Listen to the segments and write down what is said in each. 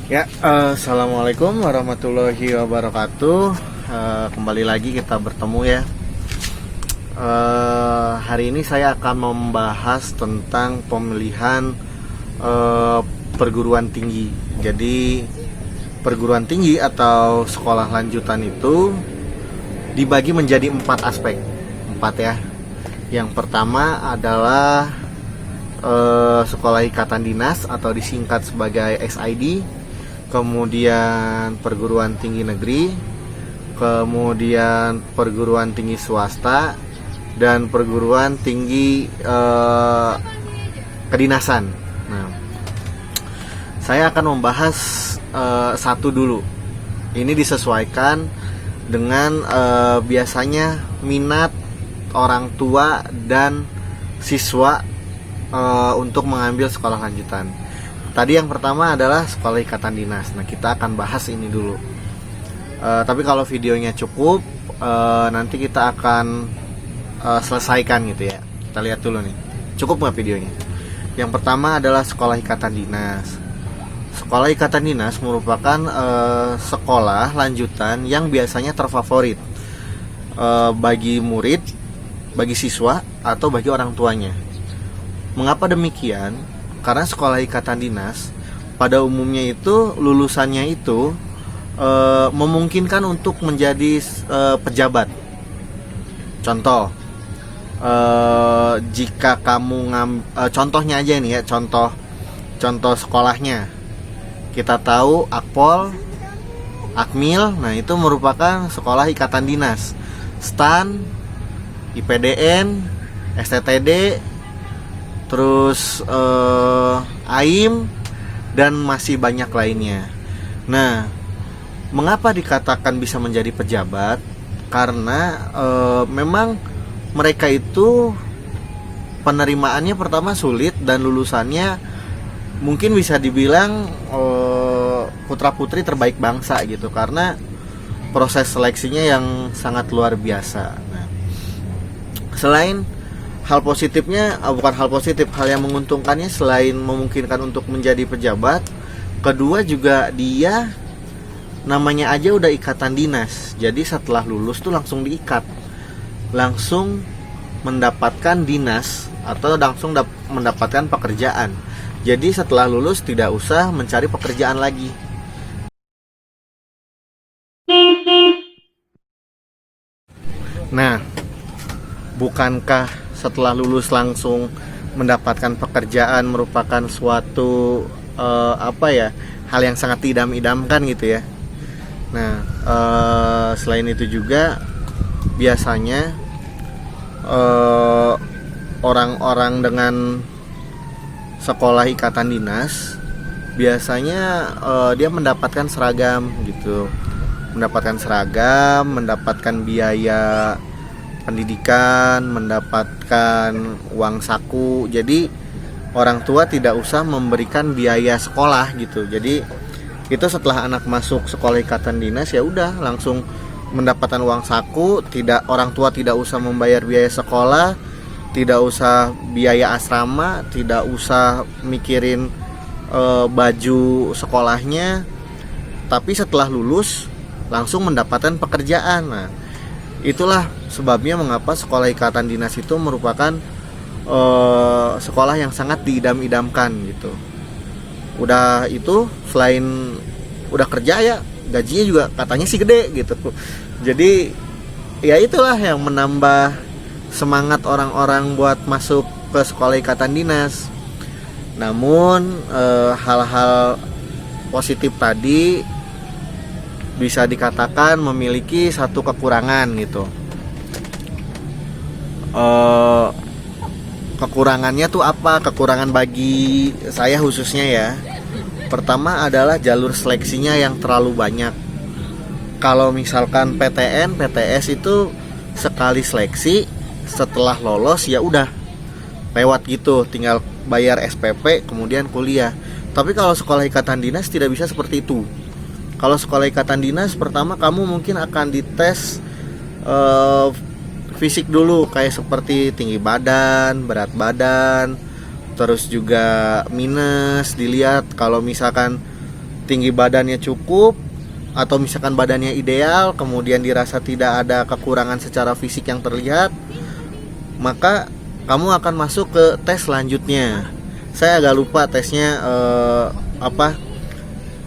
Ya, assalamualaikum warahmatullahi wabarakatuh. Kembali lagi kita bertemu ya. Hari ini saya akan membahas tentang pemilihan perguruan tinggi. Jadi perguruan tinggi atau sekolah lanjutan itu dibagi menjadi 4 aspek, 4 ya. Yang pertama adalah sekolah ikatan dinas atau disingkat sebagai SID, kemudian perguruan tinggi negeri, kemudian perguruan tinggi swasta, dan perguruan tinggi kedinasan. Nah, saya akan membahas satu dulu. Ini disesuaikan dengan biasanya minat orang tua dan siswa untuk mengambil sekolah lanjutan. Tadi yang pertama adalah sekolah ikatan dinas. Nah, kita akan bahas ini dulu. Tapi kalau videonya cukup, nanti kita akan selesaikan gitu ya. Kita lihat dulu nih, cukup nggak videonya? Yang pertama adalah sekolah ikatan dinas. Sekolah ikatan dinas merupakan sekolah lanjutan yang biasanya terfavorit bagi murid, bagi siswa, atau bagi orang tuanya. Mengapa demikian? Karena sekolah ikatan dinas pada umumnya itu lulusannya itu memungkinkan untuk menjadi pejabat. Contoh, jika kamu contohnya aja nih ya, contoh sekolahnya. Kita tahu Akpol, Akmil, nah itu merupakan sekolah ikatan dinas. STAN, IPDN, STTD, terus AIM, dan masih banyak lainnya. Nah, mengapa dikatakan bisa menjadi pejabat? Karena memang mereka itu penerimaannya pertama sulit, dan lulusannya mungkin bisa dibilang putra-putri terbaik bangsa gitu, karena proses seleksinya yang sangat luar biasa. Nah, selain hal positifnya, bukan hal positif, hal yang menguntungkannya selain memungkinkan untuk menjadi pejabat, kedua juga dia namanya aja udah ikatan dinas. Jadi setelah lulus tuh langsung diikat, langsung mendapatkan dinas atau langsung mendapatkan pekerjaan. Jadi setelah lulus tidak usah mencari pekerjaan lagi. Nah, bukankah setelah lulus langsung mendapatkan pekerjaan merupakan suatu hal yang sangat diidam-idamkan gitu ya. Nah, selain itu juga biasanya orang-orang dengan sekolah ikatan dinas biasanya dia mendapatkan seragam gitu, mendapatkan biaya pendidikan, mendapatkan uang saku. Jadi orang tua tidak usah memberikan biaya sekolah gitu. Jadi itu setelah anak masuk sekolah ikatan dinas ya udah langsung mendapatkan uang saku, orang tua tidak usah membayar biaya sekolah, tidak usah biaya asrama, tidak usah mikirin baju sekolahnya. Tapi setelah lulus langsung mendapatkan pekerjaan. Nah, itulah sebabnya mengapa sekolah ikatan dinas itu merupakan sekolah yang sangat diidam-idamkan gitu. Udah itu selain udah kerja ya gajinya juga katanya sih gede gitu. Jadi ya itulah yang menambah semangat orang-orang buat masuk ke sekolah ikatan dinas. Namun hal-hal positif tadi bisa dikatakan memiliki satu kekurangan gitu. Kekurangannya tuh apa? Kekurangan bagi saya khususnya ya. Pertama adalah jalur seleksinya yang terlalu banyak. Kalau misalkan PTN, PTS itu sekali seleksi, setelah lolos ya udah lewat gitu, tinggal bayar SPP kemudian kuliah. Tapi kalau sekolah ikatan dinas tidak bisa seperti itu. Kalau sekolah ikatan dinas pertama kamu mungkin akan dites fisik dulu, kayak seperti tinggi badan, berat badan, terus juga minus dilihat. Kalau misalkan tinggi badannya cukup, atau misalkan badannya ideal, kemudian dirasa tidak ada kekurangan secara fisik yang terlihat, maka kamu akan masuk ke tes selanjutnya. Saya agak lupa tesnya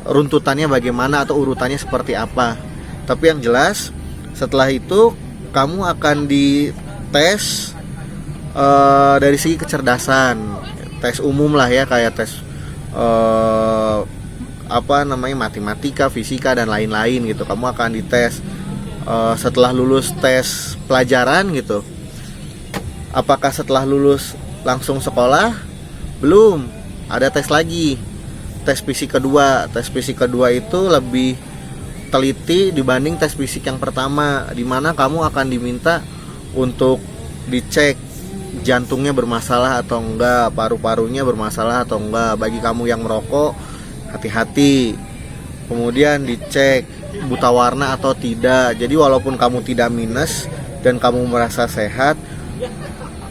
runtutannya bagaimana atau urutannya seperti apa. Tapi yang jelas setelah itu kamu akan dites dari segi kecerdasan, tes umum lah ya, kayak tes matematika, fisika dan lain-lain gitu. Kamu akan dites setelah lulus tes pelajaran gitu. Apakah setelah lulus langsung sekolah? Belum, ada tes lagi, tes fisik kedua. Tes fisik kedua itu lebih teliti dibanding tes fisik yang pertama, di mana kamu akan diminta untuk dicek jantungnya bermasalah atau enggak, paru-parunya bermasalah atau enggak. Bagi kamu yang merokok, hati-hati. Kemudian dicek buta warna atau tidak. Jadi walaupun kamu tidak minus dan kamu merasa sehat,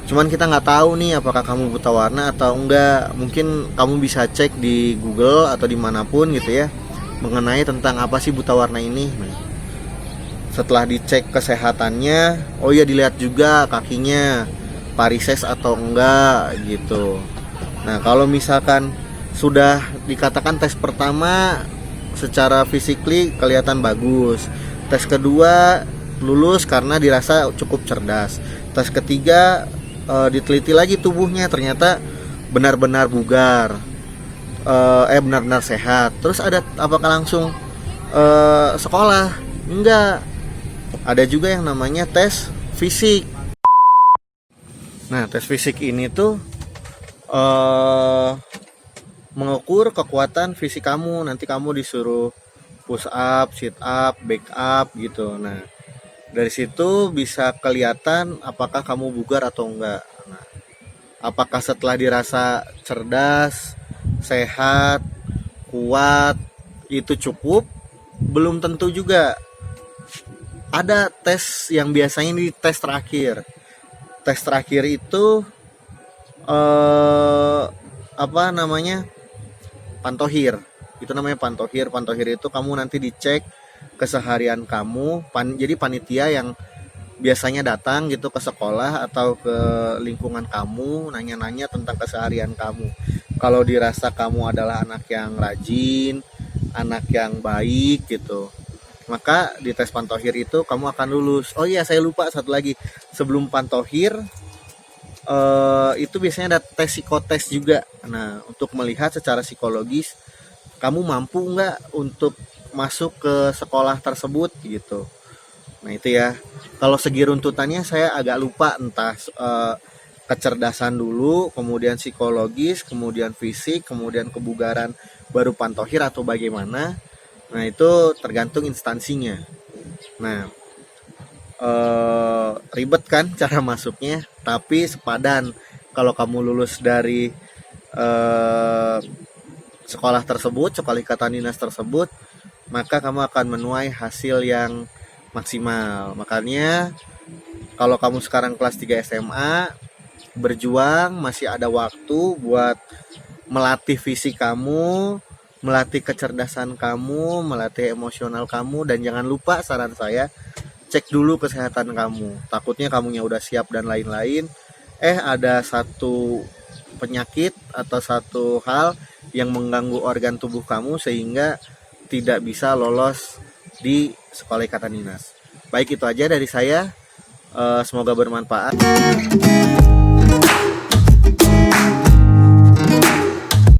cuman kita nggak tahu nih apakah kamu buta warna atau enggak. Mungkin kamu bisa cek di Google atau dimanapun gitu ya, mengenai tentang apa sih buta warna ini. Setelah dicek kesehatannya, oh iya, dilihat juga kakinya varises atau enggak gitu. Nah, kalau misalkan sudah dikatakan tes pertama secara physically kelihatan bagus, tes kedua lulus karena dirasa cukup cerdas, tes ketiga diteliti lagi tubuhnya, ternyata benar-benar bugar, benar-benar sehat. Terus ada apakah langsung sekolah? Enggak. Ada juga yang namanya tes fisik. Nah, tes fisik ini tuh mengukur kekuatan fisik kamu. Nanti kamu disuruh push up, sit up, back up gitu. Nah, dari situ bisa kelihatan apakah kamu bugar atau enggak. Nah, apakah setelah dirasa cerdas, sehat, kuat, itu cukup? Belum tentu juga. Ada tes yang biasanya di tes terakhir. Tes terakhir itu pantohir. Itu namanya pantohir. Pantohir itu kamu nanti dicek keseharian kamu. Jadi panitia yang biasanya datang gitu ke sekolah atau ke lingkungan kamu, nanya-nanya tentang keseharian kamu. Kalau dirasa kamu adalah anak yang rajin, anak yang baik gitu, maka di tes pantohir itu kamu akan lulus. Oh iya, saya lupa satu lagi. Sebelum pantohir itu biasanya ada tes psikotes juga. Nah, untuk melihat secara psikologis kamu mampu nggak untuk masuk ke sekolah tersebut gitu. Nah, itu ya. Kalau segi runtutannya saya agak lupa, entah kecerdasan dulu, kemudian psikologis, kemudian fisik, kemudian kebugaran, baru pantohir atau bagaimana. Nah, itu tergantung instansinya. Nah, ribet kan cara masuknya, tapi sepadan. Kalau kamu lulus dari sekolah tersebut, sekolah ikatan dinas tersebut, maka kamu akan menuai hasil yang maksimal. Makanya kalau kamu sekarang kelas 3 SMA, berjuang, masih ada waktu buat melatih fisik kamu, melatih kecerdasan kamu, melatih emosional kamu. Dan jangan lupa, saran saya, cek dulu kesehatan kamu. Takutnya kamunya udah siap dan lain-lain, ada satu penyakit atau satu hal yang mengganggu organ tubuh kamu sehingga tidak bisa lolos di sekolah ikatan dinas. Baik, itu aja dari saya. Semoga bermanfaat.